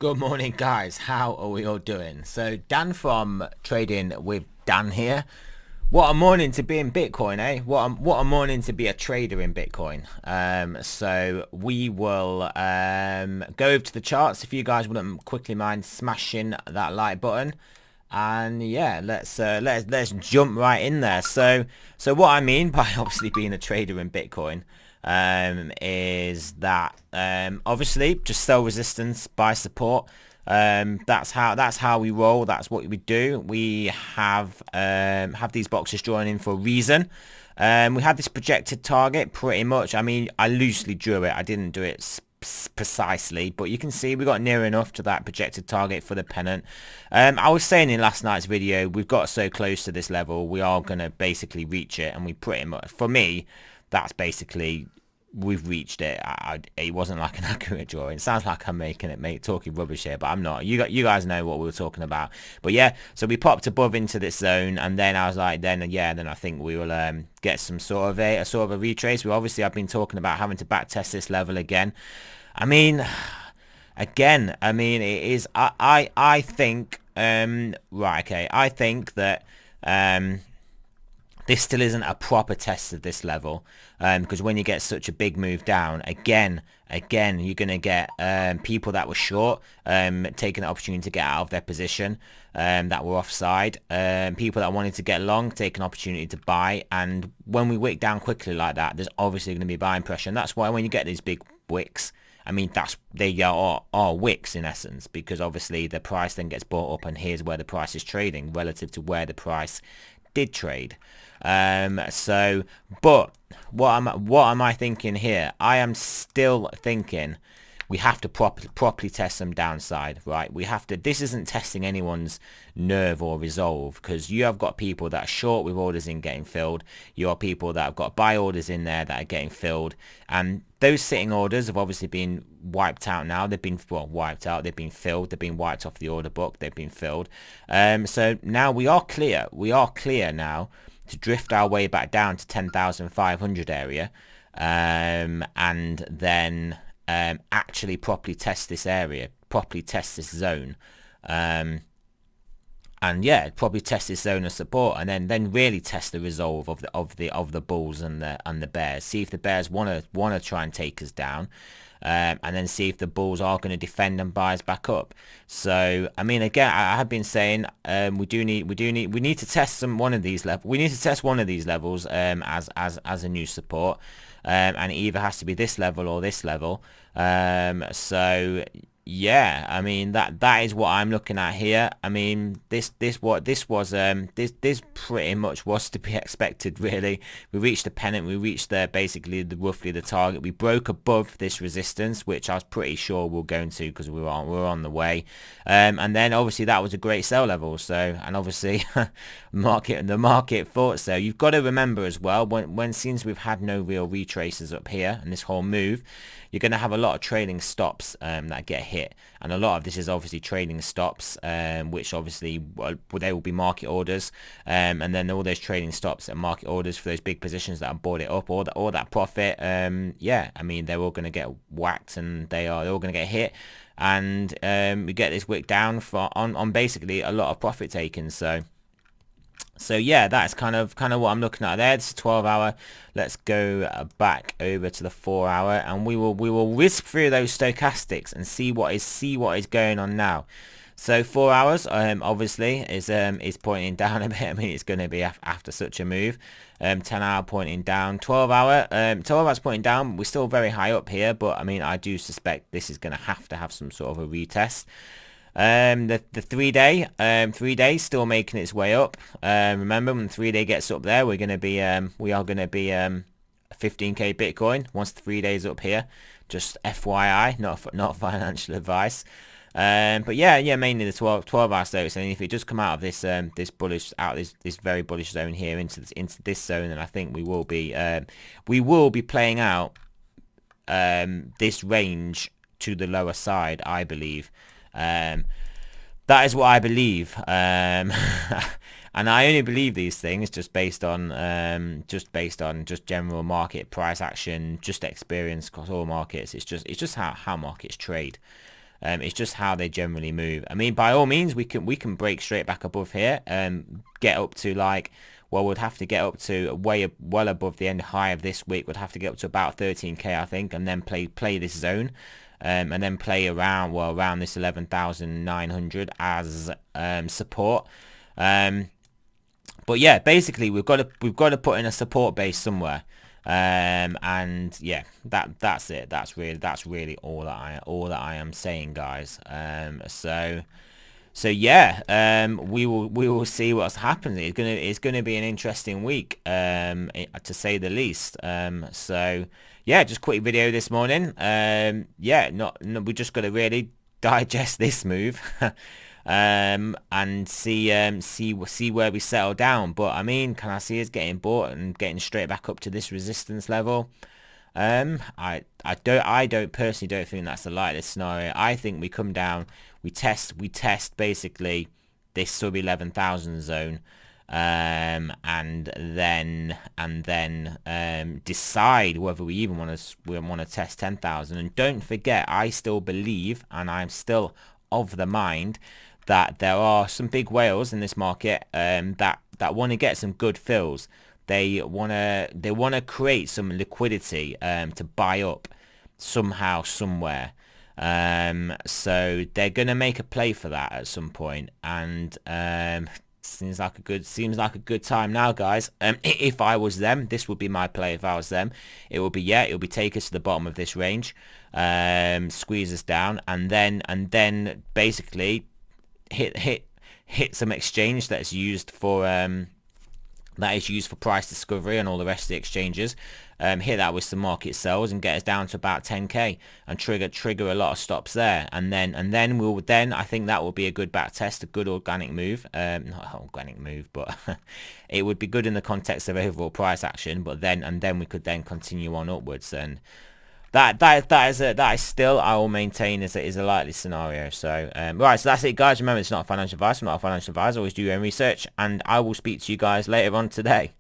Good morning, guys. How are we all doing? So Dan from Trading with Dan here. What a morning to be in Bitcoin, eh? What a morning to be a trader in Bitcoin. So we will go over to the charts. If you guys wouldn't quickly mind smashing that like button, and yeah, let's jump right in there. So what I mean by obviously being a trader in Bitcoin is that obviously just sell resistance, buy support. That's how we roll. That's what we do. We have these boxes drawn in for a reason. We had this projected target pretty much. I mean, I loosely drew it. I didn't do it precisely, but you can see we got near enough to that projected target for the pennant. I was saying in last night's video, we've got so close to this level, we are going to basically reach it, and we pretty much, for me, that's basically we've reached it. It wasn't like an accurate drawing. It sounds like I'm talking rubbish here, but I'm not. You guys know what we were talking about. But yeah, so we popped above into this zone, and then I was like, then I think we will get some sort of a retrace. I've been talking about having to back test this level again. I mean, it is. I think right. Okay, I think that this still isn't a proper test of this level, because when you get such a big move down, again, you're going to get people that were short taking the opportunity to get out of their position, that were offside, people that wanted to get long take an opportunity to buy, and when we wick down quickly like that, there's obviously going to be buying pressure, and that's why when you get these big wicks, I mean, they are wicks in essence, because obviously the price then gets bought up, and here's where the price is trading relative to where the price did trade. But what am I thinking here? I am still thinking we have to properly test some downside, right? We have to. This isn't testing anyone's nerve or resolve, because you have got people that are short with orders in getting filled. You have people that have got buy orders in there that are getting filled, and those sitting orders have obviously been wiped out now. They've been wiped out. They've been filled. They've been wiped off the order book. They've been filled. So now we are clear. We are clear now to drift our way back down to 10,500 area, and then actually properly test this area, properly test this zone, and yeah, probably test this zone of support, and then really test the resolve of the bulls and the bears. See if the bears wanna try and take us down, and then see if the bulls are going to defend and buy us back up. So I mean, again, I have been saying we need to test one of these levels. We need to test one of these levels as a new support, and it either has to be this level or this level. So yeah, I mean that is what I'm looking at here. I mean this pretty much was to be expected, really. We reached the pennant, we reached roughly the target. We broke above this resistance, which I was pretty sure we were going to, because we were on the way. And then obviously that was a great sell level. So, and obviously the market thought so. You've got to remember as well, when since we've had no real retraces up here and this whole move, you're going to have a lot of trading stops that get hit, and a lot of this is obviously trading stops, which obviously they will be market orders, and then all those trading stops and market orders for those big positions that have bought it up, or that profit. Yeah, I mean, they're all going to get whacked, and they're all going to get hit, and we get this wick down on basically a lot of profit taken. So yeah, that's kind of what I'm looking at there. It's a 12-hour. Let's go back over to the 4-hour, and we will whisk through those stochastics and see what is going on now. So 4 hours, obviously is pointing down a bit. I mean, it's going to be after such a move. 10-hour pointing down. 12-hour, 12 hours pointing down. We're still very high up here, but I mean, I do suspect this is going to have some sort of a retest. The 3-day still making its way up. Remember, when the 3-day gets up there, we are going to be 15k Bitcoin once the 3 days up here. Just FYI, not financial advice. But yeah, mainly the 12-hour stocks. And if it does come out of this this very bullish zone here into this zone, then I think we will be playing out this range to the lower side, I believe. That is what I believe, and I only believe these things just based on general market price action, just experience across all markets. It's just how markets trade. It's just how they generally move. I mean, by all means, we can break straight back above here, get up to like, well, we'd have to get up to well above the end high of this week. We'd have to get up to about 13k, I think, and then play this zone, and then play around, well, around this 11,900 as support. But yeah, basically we've got to put in a support base somewhere. And yeah, that's it. That's really all that I am saying, guys. So yeah, we will see what's happening. It's gonna be an interesting week, to say the least. So yeah, just quick video this morning. Yeah, we just got to really digest this move. And see where we settle down. But I mean, can I see us getting bought and getting straight back up to this resistance level? I personally don't think that's the likeliest scenario. I think we come down, we test basically this sub 11,000 zone, and then decide whether we even want to test 10,000. And don't forget, I still believe, and I'm still of the mind that there are some big whales in this market that want to get some good fills. They want to create some liquidity to buy up somehow, somewhere. So they're gonna make a play for that at some point, and seems like a good time now, guys. If I was them, this would be my play. If I was them, it would be take us to the bottom of this range, squeeze us down, and then basically hit some exchange that's used for price discovery and all the rest of the exchanges. Hit that with some market sells and get us down to about 10k and trigger a lot of stops there, and then I think that will be a good back test, a good organic move. Not organic move, but it would be good in the context of overall price action. But then we could then continue on upwards, and that is still, I will maintain, is a likely scenario. So right, so that's it, guys. Remember, it's not financial advice. I'm not a financial advisor. Always do your own research, and I will speak to you guys later on today.